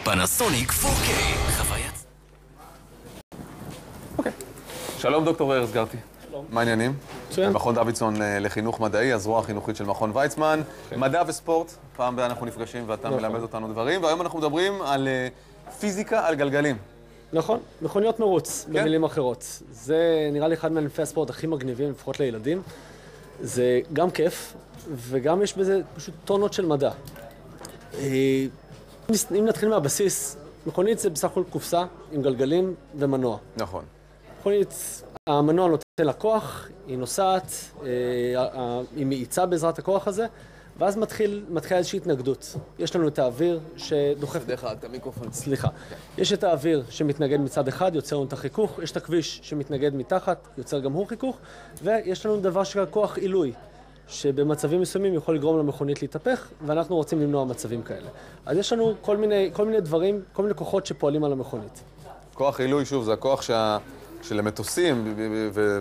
פנסוניק 4K. חוויית. אוקיי. שלום דוקטור ארז גרטי. שלום. מה העניינים? מצוין. מכון דוידסון לחינוך מדעי, הזרוע החינוכית של מכון ויצמן. מדע וספורט, פעם בה אנחנו נפגשים ואתה מלמד אותנו דברים, והיום אנחנו מדברים על פיזיקה על גלגלים. נכון, מכוניות מרוץ, במילים אחרות. זה נראה לי אחד מענפי הספורט הכי מגניבים, לפחות לילדים. זה גם כיף, וגם יש בזה פשוט טונות של מדע. אם נתחיל מהבסיס, מכונית זה בסך הכל קופסה עם גלגלים ומנוע. נכון. מכונית, המנוע נותן לה כוח, היא נוסעת, היא מאיצה בעזרת הכוח הזה, ואז מתחילה איזושהי התנגדות. יש לנו את האוויר שדוחף... דרך את המיקרופון. סליחה. יש את האוויר שמתנגד מצד אחד, יוצר לנו את החיכוך, יש את הכביש שמתנגד מתחת, יוצר גם הוא חיכוך, ויש לנו דבר שנקרא כוח עילוי, שבמצבים מסוימים יכול לגרום למכונית להתהפך, ואנחנו רוצים למנוע מצבים כאלה. אז יש לנו כל מיני דברים, כל מיני כוחות שפועלים על המכונית. כוח עילוי, שוב, זה הכוח של המטוסים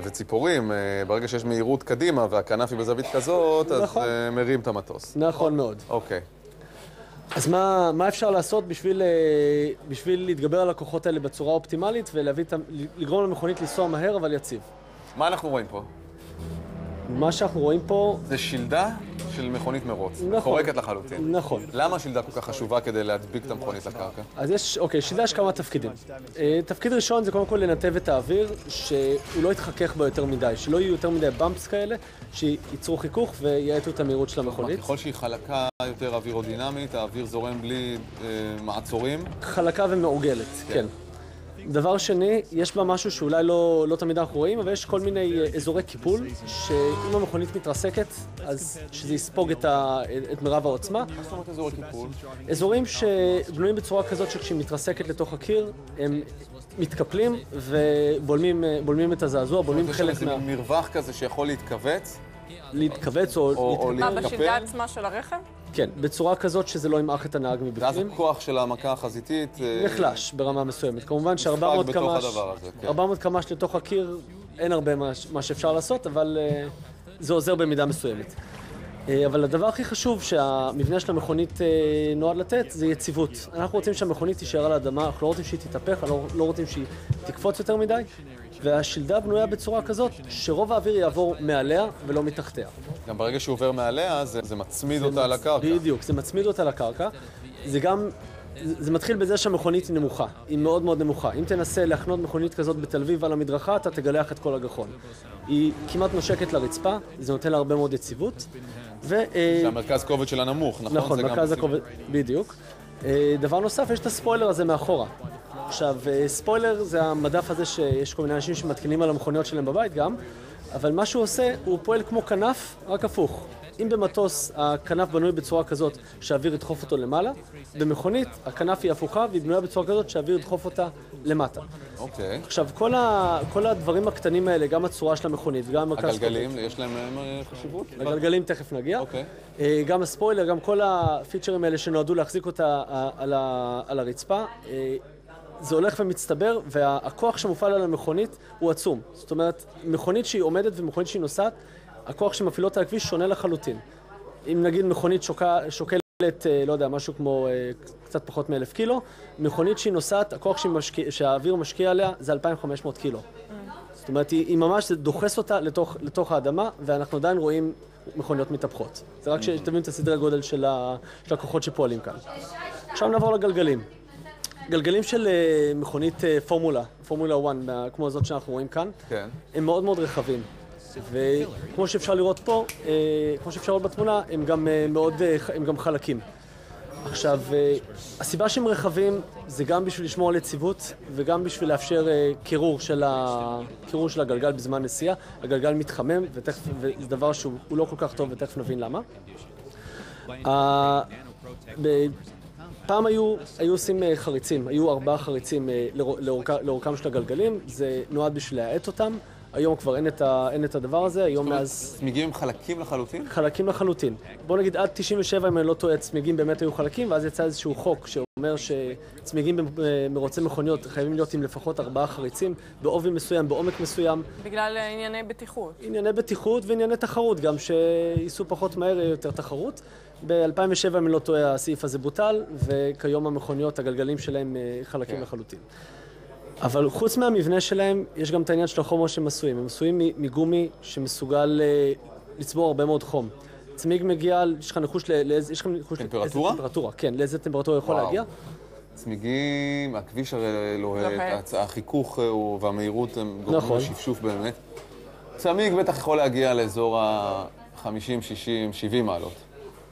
וציפורים, ברגע שיש מהירות קדימה והכנף היא בזווית כזאת, אז מרים את המטוס. נכון מאוד. אוקיי. אז מה אפשר לעשות בשביל להתגבר על הכוחות האלה בצורה אופטימלית ולגרום למכונית לנסוע מהר אבל יציב? מה אנחנו רואים פה? מה שאנחנו רואים פה... זה שלדה של מכונית מרוץ. נכון. חורקת לחלוטין. נכון. למה השלדה כל כך חשובה כדי להדביק את המכונית לקרקע? אז שלדה יש כמה תפקידים. תפקיד ראשון זה קודם כל לנתב את האוויר, שהוא לא יתחכך בה יותר מדי, שלא יהיו יותר מדי במפס כאלה, שייצרו חיכוך ויעטו את המהירות של המכונית. ככל שהיא חלקה יותר אווירודינמית, האוויר זורם בלי מעצורים. חלקה ומעוגלת, כן. דבר שני, יש בה משהו שאולי לא תמיד אנחנו רואים, אבל יש כל מיני אזורי קיפול, שאם המכונית מתרסקת, אז שזה יספוג את מרב העוצמה. מה זאת אומרת אזורי קיפול? אזורים שבנויים בצורה כזאת שכשהיא מתרסקת לתוך הקיר, הם מתקפלים ובולמים את הזעזוע, בולמים חלק מה... זה מרווח כזה שיכול להתכווץ או מה, בשלדה עצמה של הרכב? כן, בצורה כזאת שזה לא ימעך את הנהג מבפנים. ואז הכוח של המכה החזיתית... נחלש ברמה מסוימת. כמובן ש400 קמ"ש לתוך הקיר, אין הרבה מה שאפשר לעשות, אבל זה עוזר במידה מסוימת. אבל הדבר הכי חשוב שהמבנה של המכונית נועד לתת זה יציבות. אנחנו רוצים שהמכונית תישאר על האדמה, אנחנו לא רוצים שהיא תתהפך, לא רוצים שהיא תקפוץ יותר מדי, והשלדה בנויה בצורה כזאת שרוב האוויר יעבור מעליה ולא מתחתיה. גם ברגע שהוא עובר מעליה, זה מצמיד אותה על הקרקע. בדיוק, זה מצמיד אותה לקרקע. זה מתחיל בזה שהמכונית היא נמוכה, היא מאוד מאוד נמוכה. אם תנסה להחנות מכונית כזאת בתל אביב על המדרכה, אתה תגלח את כל הגחון. היא כמעט נושקת לרצפה, זה נותן לה הרבה מאוד יציבות. שהמרכז כובד שלה נמוך, נכון? נכון, מרכז הכובד, בדיוק. דבר נוסף, יש את הספוילר הזה מאחורה. עכשיו, ספוילר זה המדף הזה שיש כל מיני אנשים שמתקינים על המכוניות שלהם בבית גם, אבל מה שהוא עושה, הוא פועל כמו כנף, רק הפוך. אם במטוס הכנף בנוי בצורה כזאת שהאוויר ידחוף אותו למעלה, במכונית הכנף היא הפוכה והיא בנויה בצורה כזאת שהאוויר ידחוף אותה למטה. אוקיי. עכשיו, כל הדברים הקטנים האלה, גם הצורה של המכונית וגם המרכז... הגלגלים, יש להם חשיבות? הגלגלים תכף נגיע. אוקיי. גם הספוילר, גם כל הפיצ'רים האלה שנועדו להחזיק אותה על הרצפה, זה הולך ומצטבר, והכוח שמופעל על המכונית הוא עצום. זאת אומרת, מכונית שהיא עומדת ומכונית שהיא נוסעת, הכוח שמפעיל אותה על הכביש שונה לחלוטין. אם נגיד מכונית שוקלת, לא יודע, משהו כמו קצת פחות מ-1,000 קילו, מכונית שהיא נוסעת, הכוח שהאוויר משקיע עליה זה 2,500 קילו. זאת אומרת, היא ממש דוחס אותה לתוך האדמה, ואנחנו עדיין רואים מכוניות מתהפכות. זה רק שתבינו את הסדרי הגודל של הכוחות שפועלים כאן. עכשיו נעבור לגלגלים. גלגלים של מכונית פורמולה 1, כמו זאת שאנחנו רואים כאן, הם מאוד מאוד רחבים. וכמו שאפשר לראות פה, כמו שאפשר לראות בתמונה, הם גם חלקים. עכשיו, הסיבה שהם רחבים זה גם בשביל לשמור על יציבות וגם בשביל לאפשר קירור של הגלגל בזמן נסיעה. הגלגל מתחמם וזה דבר שהוא לא כל כך טוב ותכף נבין למה. פעם היו עושים חריצים, היו 4 חריצים לאורכם של הגלגלים, זה נועד בשביל להאט אותם. היום כבר אין את הדבר הזה, היום מאז... צמיגים הם חלקים לחלוטין? חלקים לחלוטין. בוא נגיד עד 97, אם אני לא טועה, צמיגים באמת היו חלקים, ואז יצא איזשהו חוק שאומר שצמיגים במרוצי מכוניות חייבים להיות עם לפחות 4 חריצים, בעובי מסוים, בעומק מסוים. בגלל ענייני בטיחות. ענייני בטיחות וענייני תחרות, גם שייסעו פחות מהר יותר תחרות. ב-2007, אם אני לא טועה, הסעיף הזה בוטל, וכיום המכוניות, הגלגלים שלהם חלקים לחלוטין. אבל חוץ מהמבנה שלהם, יש גם את העניין של החומר שהם עשויים. הם עשויים מגומי שמסוגל לצבור הרבה מאוד חום. צמיג מגיע, יש לך ניחוש לאיזה... טמפרטורה? טמפרטורה, כן, לאיזה טמפרטורה יכול להגיע. צמיגים, הכביש הרי לוהט, החיכוך והמהירות הם גורמים לשפשוף באמת. צמיג בטח יכול להגיע לאזור ה-50, 60, 70 מעלות.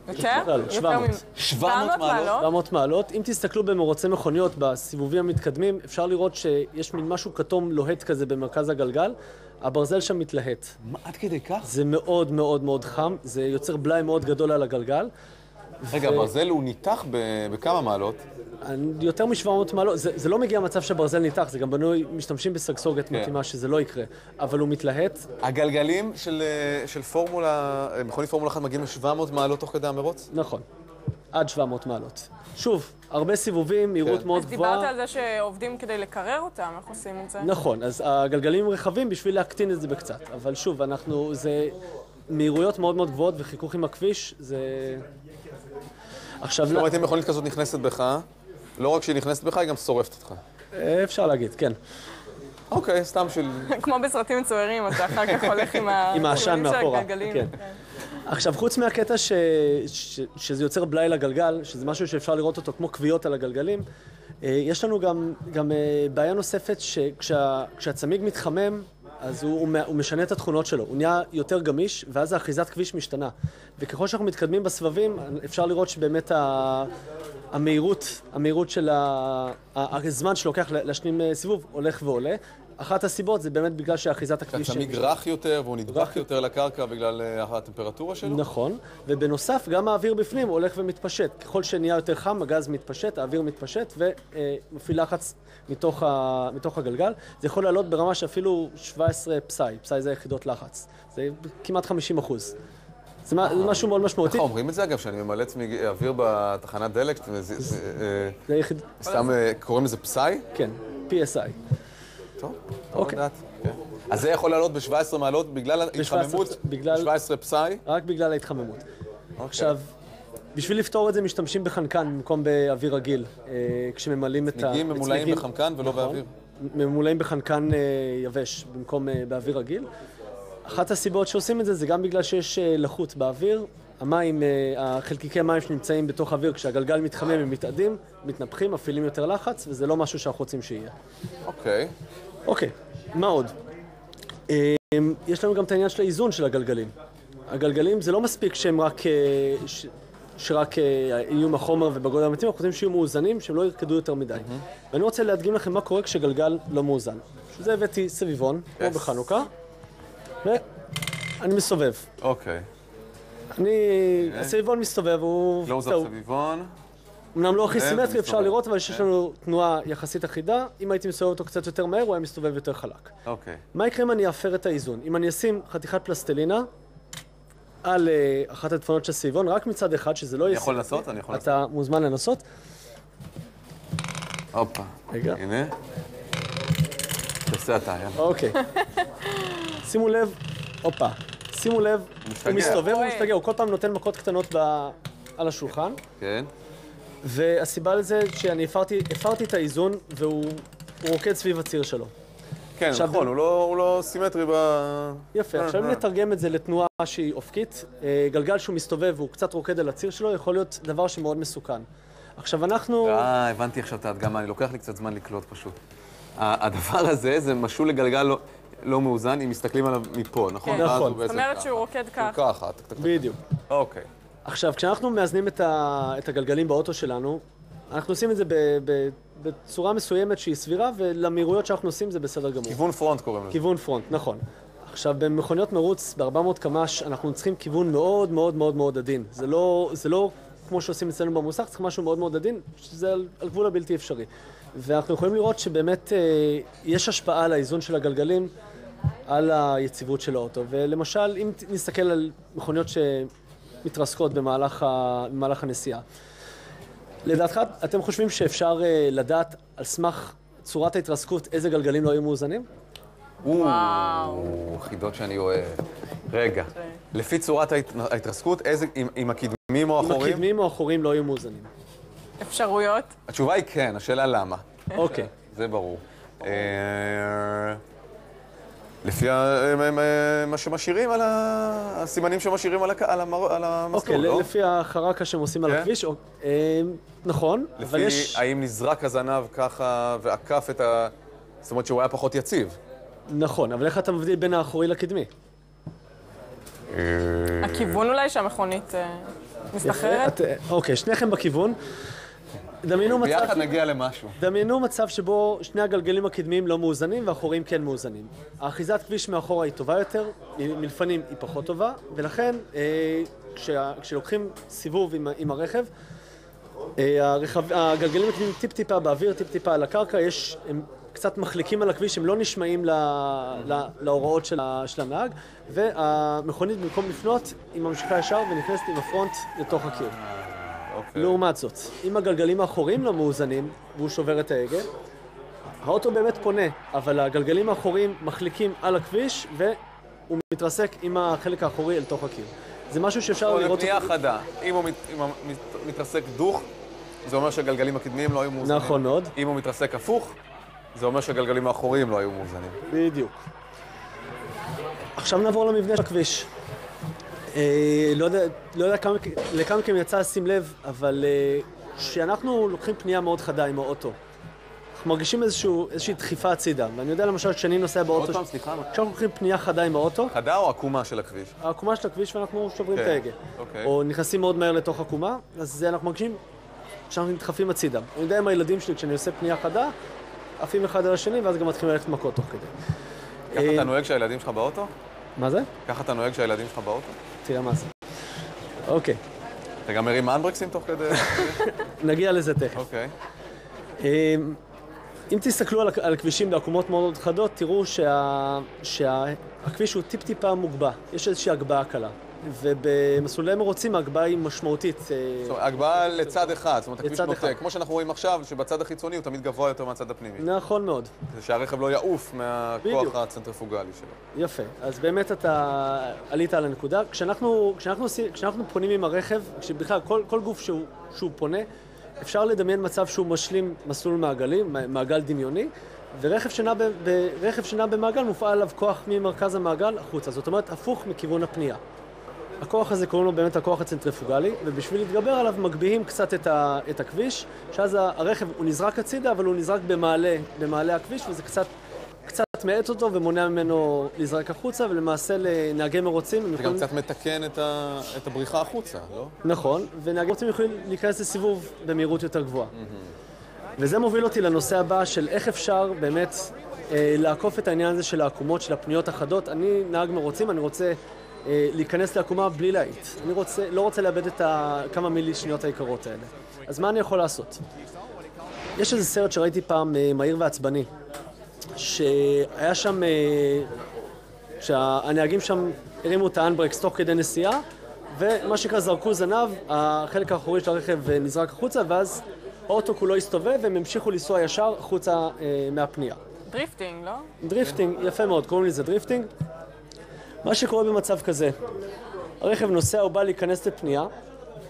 יותר? 700. 700 מעלות? 700 מעלות. אם תסתכלו במרוצי מכוניות, בסיבובים המתקדמים, אפשר לראות שיש מין משהו כתום לוהט כזה במרכז הגלגל. הברזל שם מתלהט. עד כדי כך? זה מאוד מאוד מאוד חם, זה יוצר בלאי מאוד גדול על הגלגל. רגע, הברזל הוא ניתח בכמה מעלות? יותר מ-700 מעלות, זה לא מגיע מצב שהברזל ניתח, זה גם בנוי, משתמשים בסגסוגת מתאימה שזה לא יקרה, אבל הוא מתלהט. הגלגלים של פורמולה, מכונית פורמולה 1 מגיעים ל-700 מעלות תוך כדי המרוץ? נכון, עד 700 מעלות. שוב, הרבה סיבובים, מהירות מאוד גבוהה. אז דיברת על זה שעובדים כדי לקרר אותם, איך עושים את זה? נכון, אז הגלגלים רחבים בשביל להקטין את זה בקצת, אבל שוב, זה מהירויות מאוד מאוד גבוהות וחיכוך עם הכביש, זה... זאת אומרת, אם מכונית כזאת נכנסת בך, לא רק שהיא נכנסת בך, היא גם שורפת אותך. אפשר להגיד, כן. אוקיי, סתם של... כמו בסרטים מצוירים, אתה אחר כך הולך עם העשן מאחורה. כן. עכשיו, חוץ מהקטע שזה יוצר בלאי לגלגל, שזה משהו שאפשר לראות אותו כמו כוויות על הגלגלים, יש לנו גם בעיה נוספת שכשהצמיג מתחמם, אז הוא משנה את התכונות שלו, הוא נהיה יותר גמיש, ואז האחיזת כביש משתנה. וככל שאנחנו מתקדמים בסבבים, אפשר לראות שבאמת המהירות של הזמן שלוקח להשלים סיבוב הולך ועולה. אחת הסיבות זה באמת בגלל שהאחיזת הכביש... הצמיג רך יותר והוא נדבק יותר לקרקע בגלל הטמפרטורה שלו? נכון, ובנוסף גם האוויר בפנים הולך ומתפשט. ככל שנהיה יותר חם, הגז מתפשט, האוויר מתפשט ומפעיל לחץ מתוך הגלגל. זה יכול לעלות ברמה שאפילו 17 פסאי, פסאי זה יחידות לחץ. זה כמעט 50%. זה משהו מאוד משמעותי. איך אומרים את זה אגב, שאני ממלא צמיג אוויר בתחנת דלק? זה יחיד... סתם קוראים לזה פסאי? כן, PSI. טוב, טוב לדעת. אז זה יכול לעלות ב-17 מעלות בגלל ההתחממות? 17 פסאי? רק בגלל ההתחממות. עכשיו, בשביל לפתור את זה משתמשים בחנקן במקום באוויר רגיל, כשממלאים את צמיגים ממולאים בחנקן ולא באוויר? ממולאים בחנקן יבש במקום באוויר רגיל. אחת הסיבות שעושים את זה גם בגלל שיש לחות באוויר. המים, החלקיקי מים שנמצאים בתוך האוויר, כשהגלגל מתחמם הם מתאדים, מתנפחים, מפעילים יותר לחץ, וזה לא משהו שאנחנו רוצים שיהיה. אוקיי, מה עוד? יש לנו גם את העניין של האיזון של הגלגלים. הגלגלים זה לא מספיק שהם שרק יהיו מהחומר ובגודל המתאים, אנחנו רוצים שיהיו מאוזנים, שהם לא ירקדו יותר מדי. ואני רוצה להדגים לכם מה קורה כשגלגל לא מאוזן. שזה הבאתי סביבון, כמו בחנוכה, ואני מסובב. אוקיי. הסביבון מסתובב, הוא... לא עוזר סביבון. אמנם לא הכי סימטרי, אפשר לראות, אבל יש לנו תנועה יחסית אחידה. אם הייתי מסובב אותו קצת יותר מהר, הוא היה מסתובב יותר חלק. אוקיי. מה יקרה אם אני אפר את האיזון? אם אני אשים חתיכת פלסטלינה על אחת הדפנות של הסביבון, רק מצד אחד, שזה לא יהיה... אני יכול לנסות? אני יכול לנסות. אתה מוזמן לנסות. הופה. רגע. הנה. תעשה אתה, יאללה. אוקיי. שימו לב, הופה. שימו לב, הוא מסתובב, הוא משתגע, הוא כל פעם נותן מכות קטנות על השולחן. כן. והסיבה לזה שאני הפרתי את האיזון, והוא רוקד סביב הציר שלו. כן, נכון, הוא לא סימטרי ב... יפה, עכשיו אם נתרגם את זה לתנועה שהיא אופקית, גלגל שהוא מסתובב והוא קצת רוקד על הציר שלו, יכול להיות דבר שמאוד מסוכן. עכשיו אנחנו... הבנתי עכשיו את ההדגמה, אני לוקח לי קצת זמן לקלוט פשוט. הדבר הזה, זה משול לגלגל לא מאוזן, אם מסתכלים עליו מפה, נכון? כן, נכון. זאת אומרת שהוא רוקד ככה. ככה. בדיוק. אוקיי. עכשיו, כשאנחנו מאזנים את הגלגלים באוטו שלנו, אנחנו עושים את זה בצורה מסוימת שהיא סבירה, ולמהירויות שאנחנו עושים זה בסדר גמור. כיוון פרונט קוראים לזה. כיוון פרונט, נכון. עכשיו, במכוניות מרוץ, ב-400 קמ"ש, אנחנו צריכים כיוון מאוד מאוד מאוד מאוד עדין. זה לא כמו שעושים אצלנו במוסך, צריך משהו מאוד מאוד עדין, שזה על גבול הבלתי אפשרי. ואנחנו יכולים לראות שבאמת יש השפעה על האיזון של הגלגלים, על היציבות של האוטו. ולמשל, אם נסתכל על מכוניות שמתרסקות במהלך הנסיעה, לדעתך, אתם חושבים שאפשר לדעת על סמך צורת ההתרסקות איזה גלגלים לא היו מאוזנים? חידות שאני אוהב. רגע, לפי צורת ההתרסקות, אם הקדמי הקדמים או האחוריים? אם הקדמים או האחוריים לא יהיו מאוזנים. אפשרויות? התשובה היא כן, השאלה למה. אוקיי. זה ברור. לפי מה שמשאירים על הסימנים שמשאירים על המסלול, אוקיי, לא? לפי החרקה שהם עושים על הכביש, נכון, אבל יש... לפי האם נזרק הזנב ככה ועקף את ה... זאת אומרת שהוא היה פחות יציב. נכון, אבל איך אתה מבדיל בין האחורי לקדמי? הכיוון אולי שהמכונית מסתחררת? אוקיי, שניכם בכיוון. ביחד נגיע למשהו. דמיינו מצב שבו שני הגלגלים הקדמיים לא מאוזנים והאחוריים כן מאוזנים. האחיזת כביש מאחורה היא טובה יותר, מלפנים היא פחות טובה, ולכן כשלוקחים סיבוב עם הרכב, הגלגלים הקדמיים טיפ-טיפה באוויר, טיפ-טיפה על הקרקע, הם קצת מחליקים על הכביש, הם לא נשמעים להוראות של הנהג, והמכונית במקום לפנות היא ממשיכה ישר ונכנסת עם הפרונט לתוך הקיר. לעומת זאת, אם הגלגלים האחוריים לא מאוזנים והוא שובר את ההגה, האוטו באמת פונה, אבל הגלגלים האחוריים מחליקים על הכביש והוא מתרסק עם החלק האחורי אל תוך הקיר. זה משהו שאפשר לראות... לפנייה חדה, אם הוא מתרסק דוך, זה אומר שהגלגלים הקדמיים לא היו מאוזנים. נכון מאוד. אם הוא מתרסק הפוך, זה אומר שהגלגלים האחוריים לא היו מאוזנים. בדיוק. עכשיו נעבור למבנה של הכביש. לא יודע לכמה מכם יצא לשים לב, אבל כשאנחנו לוקחים פנייה מאוד חדה עם האוטו, אנחנו מרגישים איזושהי דחיפה הצידה. ואני יודע למשל שאני נוסע באוטו... עוד פעם, סליחה. כשאנחנו לוקחים פנייה חדה עם האוטו... חדה או עקומה של הכביש? העקומה של הכביש ואנחנו שוברים את ההגה. או נכנסים מאוד מהר לתוך עקומה, אז אנחנו מרגישים שאנחנו נדחפים הצידה. אני יודע עם הילדים שלי, כשאני עושה פנייה חדה, עפים אחד על השני, ואז גם מתחילים ללכת מכות תוך כדי. ככה אתה נוהג שהילדים שלך באוטו? מה זה? ככה אתה נוהג שהילדים שלך באוטו? תראה מה זה. אוקיי. אתה גם מרים האנברקסים תוך כדי? נגיע לזה תכף. אוקיי. אם תסתכלו על הכבישים בעקומות מאוד חדות, תראו שהכביש הוא טיפ-טיפה מוגבע. יש איזושהי הגבהה קלה. ובמסלולי מרוצים ההגבהה היא משמעותית. זאת אומרת, הגבהה לצד אחד, זאת אומרת, הכביש נוטה. כמו שאנחנו רואים עכשיו, שבצד החיצוני הוא תמיד גבוה יותר מהצד הפנימי. נכון מאוד. זה שהרכב לא יעוף מהכוח הצנטריפוגלי שלו. יפה. אז באמת אתה עלית על הנקודה. כשאנחנו פונים עם הרכב, בכלל כל גוף שהוא פונה, אפשר לדמיין מצב שהוא משלים מסלול מעגלים, מעגל דמיוני, ורכב שנע במעגל מופעל עליו כוח ממרכז המעגל החוצה. זאת אומרת, הפוך מכיוון הפנייה. הכוח הזה קוראים לו באמת הכוח הצנטריפוגלי, ובשביל להתגבר עליו מגביהים קצת את הכביש, שאז הרכב הוא נזרק הצידה, אבל הוא נזרק במעלה הכביש, וזה קצת מאט אותו ומונע ממנו להזרק החוצה, ולמעשה לנהגי מרוצים... זה גם קצת מתקן את הבריחה החוצה, לא? נכון, ונהגי מרוצים יכולים להיכנס לסיבוב במהירות יותר גבוהה. וזה מוביל אותי לנושא הבא של איך אפשר באמת לעקוף את העניין הזה של העקומות, של הפניות החדות. אני נהג מרוצים, אני רוצה להיכנס לעקומה בלי להיט. אני לא רוצה לאבד את כמה מילי שניות היקרות האלה. אז מה אני יכול לעשות? יש איזה סרט שראיתי פעם, מהיר ועצבני, שהיה שם, שהנהגים שם הרימו את האנברקס תוך כדי נסיעה, ומה שנקרא זרקו זנב, החלק האחורי של הרכב נזרק החוצה, ואז האוטו כולו הסתובב והם המשיכו לנסוע ישר החוצה מהפנייה. דריפטינג, לא? דריפטינג, יפה מאוד, קוראים לזה דריפטינג. מה שקורה במצב כזה, הרכב נוסע או בא להיכנס לפנייה,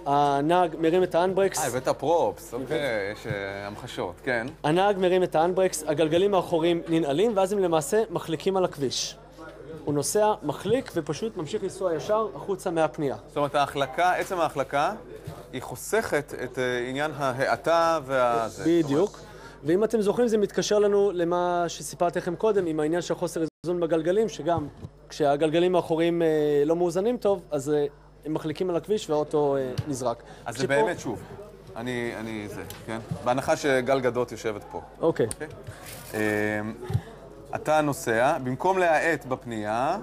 הנהג מרים את האנברקס. הבאת פרופס, אוקיי, יש המחשות, כן. הנהג מרים את האנברקס, הגלגלים האחוריים ננעלים, ואז הם למעשה מחליקים על הכביש. הוא נוסע, מחליק, ופשוט ממשיך לנסוע ישר החוצה מהפנייה. זאת אומרת, עצם ההחלקה, היא חוסכת את עניין ההאטה והזה. בדיוק. ואם אתם זוכרים, זה מתקשר לנו למה שסיפרתי לכם קודם, עם העניין של חוסר איזון בגלגלים, שגם כשהגלגלים האחוריים לא מאוזנים טוב, אז הם מחליקים על הכביש והאוטו נזרק. אז זה באמת, שוב, זה, כן? בהנחה שגל גדות יושבת פה. אוקיי. אתה נוסע, במקום להאט בפנייה,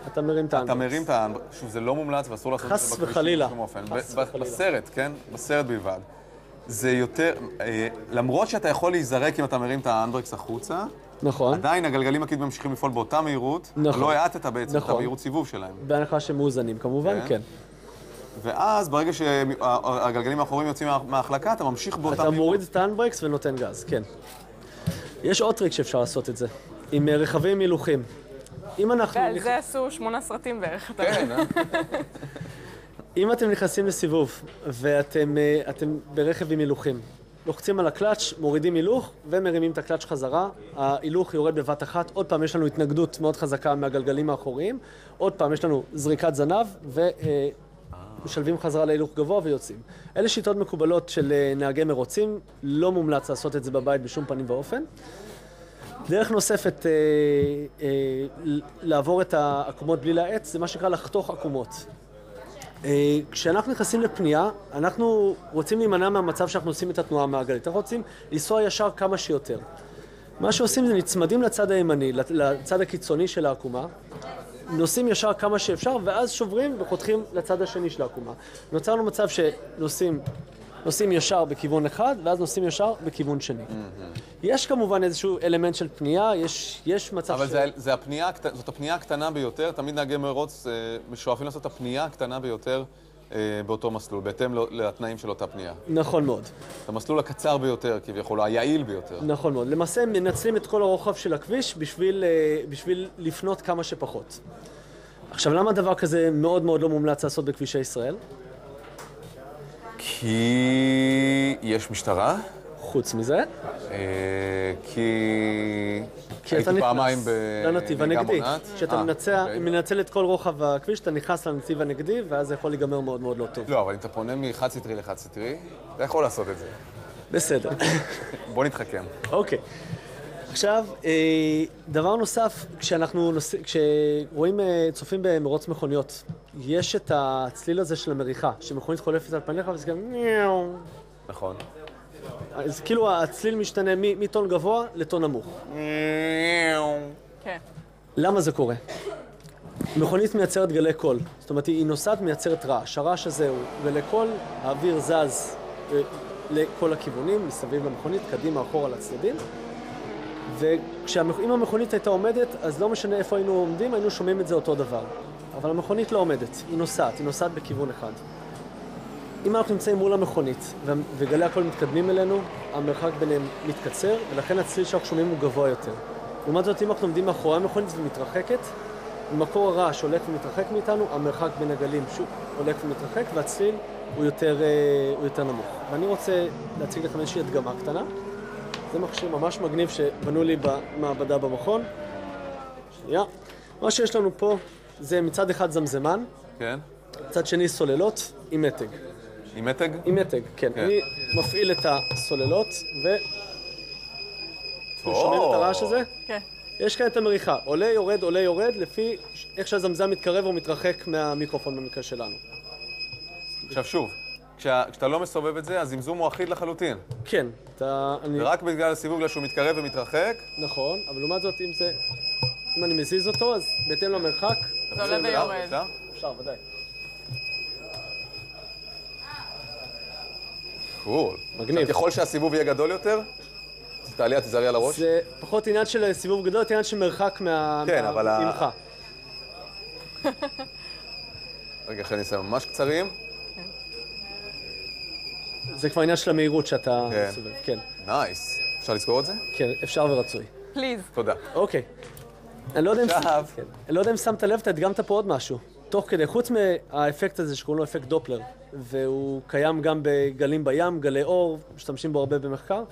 אתה מרים את האנברקס. אתה מרים את האנברקס. שוב, זה לא מומלץ ואסור לעשות את זה בכביש. חס וחלילה. בסרט, כן? בסרט בלבד. זה יותר, למרות שאתה יכול להיזרק אם אתה מרים את האנברקס החוצה, נכון. עדיין הגלגלים הקדמיים ממשיכים לפעול באותה מהירות, נכון. לא האטת בעצם את המהירות סיבוב שלהם. בהנחה שמאוזנים, כמובן, כן. ואז ברגע שהגלגלים האחוריים יוצאים מההחלקה, אתה ממשיך באותה מהירות. אתה מוריד את האנברקס ונותן גז, כן. יש עוד טריק שאפשר לעשות את זה, עם רכבים הילוכים. אם אנחנו... ועל זה עשו 8 סרטים בערך. כן, אם אתם נכנסים לסיבוב ואתם ברכב עם הילוכים, לוחצים על הקלאץ', מורידים הילוך ומרימים את הקלאץ' חזרה, ההילוך יורד בבת אחת, עוד פעם יש לנו התנגדות מאוד חזקה מהגלגלים האחוריים, עוד פעם יש לנו זריקת זנב ומשלבים חזרה להילוך גבוה ויוצאים. אלה שיטות מקובלות של נהגי מרוצים, לא מומלץ לעשות את זה בבית בשום פנים ואופן. דרך נוספת לעבור את העקומות בלי להאץ, זה מה שנקרא לחתוך עקומות. כשאנחנו נכנסים לפנייה, אנחנו רוצים להימנע מהמצב שאנחנו עושים את התנועה המעגלית. אנחנו רוצים לנסוע ישר כמה שיותר. מה שעושים זה נצמדים לצד הימני, לצד הקיצוני של העקומה, נוסעים ישר כמה שאפשר, ואז שוברים וחותכים לצד השני של העקומה. נוצר לנו מצב שנוסעים ישר בכיוון אחד, ואז נוסעים ישר בכיוון שני. יש כמובן איזשהו אלמנט של פנייה, יש מצב אבל זאת הפנייה הקטנה ביותר, תמיד נהגי מרוץ משואפים לעשות את הפנייה הקטנה ביותר באותו מסלול, בהתאם לתנאים של אותה פנייה. נכון מאוד. את המסלול הקצר ביותר, כביכול, היעיל ביותר. נכון מאוד. למעשה מנצלים את כל הרוחב של הכביש בשביל לפנות כמה שפחות. עכשיו, למה דבר כזה מאוד מאוד לא מומלץ לעשות בכבישי ישראל? כי יש משטרה. חוץ מזה? כי הייתי פעמיים לנתיב הנגדי. מונעת. כשאתה מנצל את כל רוחב הכביש, אתה נכנס לנתיב הנגדי, ואז זה יכול להיגמר מאוד מאוד לא טוב. לא, אבל אם אתה פונה מחד סטרי לחד סטרי, אתה יכול לעשות את זה. בסדר. בוא נתחכם. אוקיי. עכשיו, דבר נוסף, כשרואים צופים במרוץ מכוניות, יש את הצליל הזה של המריחה, שמכונית חולפת על פניך, וזה גם ניאו. נכון. אז כאילו הצליל משתנה מטון גבוה לטון נמוך. כן. למה זה קורה? מכונית מייצרת גלי קול, זאת אומרת היא נוסעת מייצרת רעש. הרעש הזה הוא גלי קול, האוויר זז לכל הכיוונים, מסביב למכונית, קדימה, אחורה לצדדים. ואם המכונית הייתה עומדת, אז לא משנה איפה היינו עומדים, היינו שומעים את זה אותו דבר. אבל המכונית לא עומדת, היא נוסעת בכיוון אחד. אם אנחנו נמצאים מול המכונית וגלי הקול מתקדמים אלינו, המרחק ביניהם מתקצר, ולכן הצליל שאנחנו שומעים הוא גבוה יותר. לעומת זאת, אם אנחנו עומדים מאחורי המכונית ומתרחקת, מקור הרעש הולך ומתרחק מאיתנו, המרחק בין הגלים שוב הולך ומתרחק, והצליל הוא יותר נמוך. ואני רוצה להציג לכם איזושהי הדגמה קטנה. זה מכשיר ממש מגניב שבנו לי במעבדה במכון. שנייה. מה שיש לנו פה זה מצד אחד זמזמן, כן. מצד שני סוללות עם מתג. עם מתג? עם מתג, כן. אני מפעיל את הסוללות שומעים את הרעש הזה? כן. יש כאן את המריחה, עולה יורד, לפי איך שהזמזם מתקרב או מתרחק מהמיקרופון במקרה שלנו. עכשיו שוב, כשאתה לא מסובב את זה, הזמזום הוא אחיד לחלוטין. כן. ורק בגלל הסיבוב, בגלל שהוא מתקרב ומתרחק. נכון, אבל לעומת זאת, אם אני מזיז אותו, אז בהתאם למרחק... זה עולה ויורד. אפשר, ודאי. קול. מגניב. ככל שהסיבוב יהיה גדול יותר, תעלי, תזרי על הראש. זה פחות עניין של סיבוב גדול, עניין של מרחק כן, אבל... ממך. רגע, שאני אעשה ממש קצרים. זה כבר עניין של המהירות שאתה סובב, כן. נייס. אפשר לזכור את זה? כן, אפשר ורצוי. פליז. תודה. אוקיי. אני לא יודע אם שמת לב, אתה הדגמת פה עוד משהו. תוך כדי, חוץ מהאפקט הזה שקוראים לו אפקט דופלר, והוא קיים גם בגלים בים, גלי אור, משתמשים בו הרבה במחקר.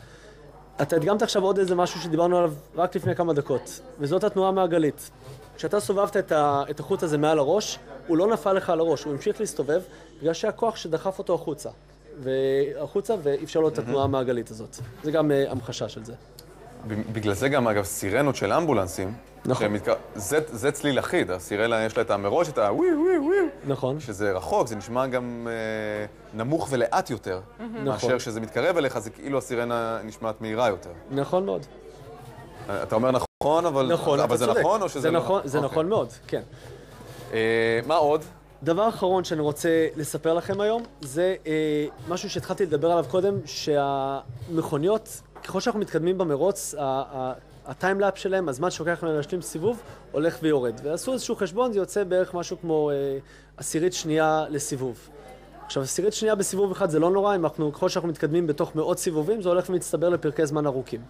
אתה הדגמת עכשיו עוד איזה משהו שדיברנו עליו רק לפני כמה דקות, וזאת התנועה המעגלית. כשאתה סובבת את החוט הזה מעל הראש, הוא לא נפל לך על הראש, הוא המשיך להסתובב, בגלל שהכוח שדחף אותו החוצה ואפשר לו את התנועה המעגלית הזאת. זה גם המחשה של זה. בגלל זה גם, אגב, סירנות של אמבולנסים, נכון. זה צליל אחיד, הסירנה יש לה את המראש, את הווי ווי ווי. נכון. שזה רחוק, זה נשמע גם נמוך ולאט יותר, מאשר שזה מתקרב אליך, זה כאילו הסירנה נשמעת מהירה יותר. נכון מאוד. אתה אומר נכון, אבל זה נכון או שזה לא? זה נכון מאוד, כן. מה עוד? דבר אחרון שאני רוצה לספר לכם היום, זה משהו שהתחלתי לדבר עליו קודם, שהמכוניות, ככל שאנחנו מתקדמים במרוץ, הטיימלאפ שלהם, הזמן שלוקח להם להשלים סיבוב, הולך ויורד. ועשו איזשהו חשבון, זה יוצא בערך משהו כמו עשירית שנייה לסיבוב. עכשיו, עשירית שנייה בסיבוב אחד זה לא נורא, ככל שאנחנו מתקדמים בתוך מאות סיבובים, זה הולך ומצטבר לפרקי זמן ארוכים.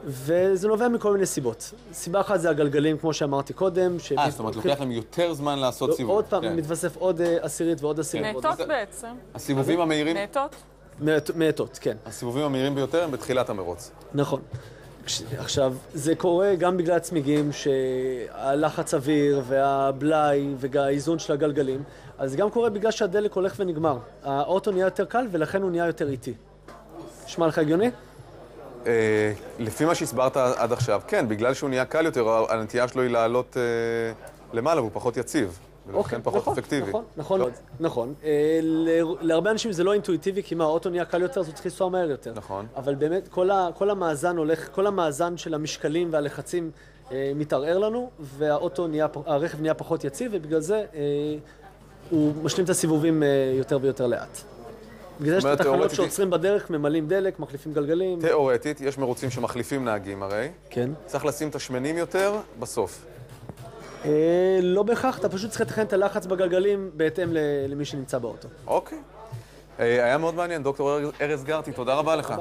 וזה נובע מכל מיני סיבות. סיבה אחת זה הגלגלים, כמו שאמרתי קודם. זאת אומרת, לוקח להם יותר זמן לעשות סיבוב. עוד פעם, מתווסף עוד עשירית ועוד עשירית. נעטות בעצם. הסיבובים המהירים? נעטות? מעטות, כן. הסיבובים המהירים ביותר הם בתחילת המרוץ. נכון. עכשיו, זה קורה גם בגלל הצמיגים, שהלחץ אוויר והבלאי והאיזון של הגלגלים, אז זה גם קורה בגלל שהדלק הולך ונגמר. האוטו נהיה יותר קל ולכן הוא נהיה יותר איטי. נשמע לך הגיוני? לפי מה שהסברת עד עכשיו, כן, בגלל שהוא נהיה קל יותר, הנטייה שלו היא לעלות למעלה והוא פחות יציב. ולכן פחות אפקטיבי. נכון. להרבה אנשים זה לא אינטואיטיבי, כי מה, האוטו נהיה קל יותר, אז הוא צריך לנסוע מהר יותר. נכון. אבל באמת, כל המאזן של המשקלים והלחצים מתערער לנו, והרכב נהיה פחות יציב, ובגלל זה הוא משלים את הסיבובים יותר ויותר לאט. בגלל זה יש תחנות שעוצרים בדרך, ממלאים דלק, מחליפים גלגלים. תיאורטית, יש מרוצים שמחליפים נהגים הרי. כן. צריך לשים את השמנים יותר בסוף. לא בהכרח, אתה פשוט צריך לתכן את הלחץ בגלגלים בהתאם למי שנמצא באוטו. אוקיי. היה מאוד מעניין, דוקטור ארז גרטי, תודה רבה לך.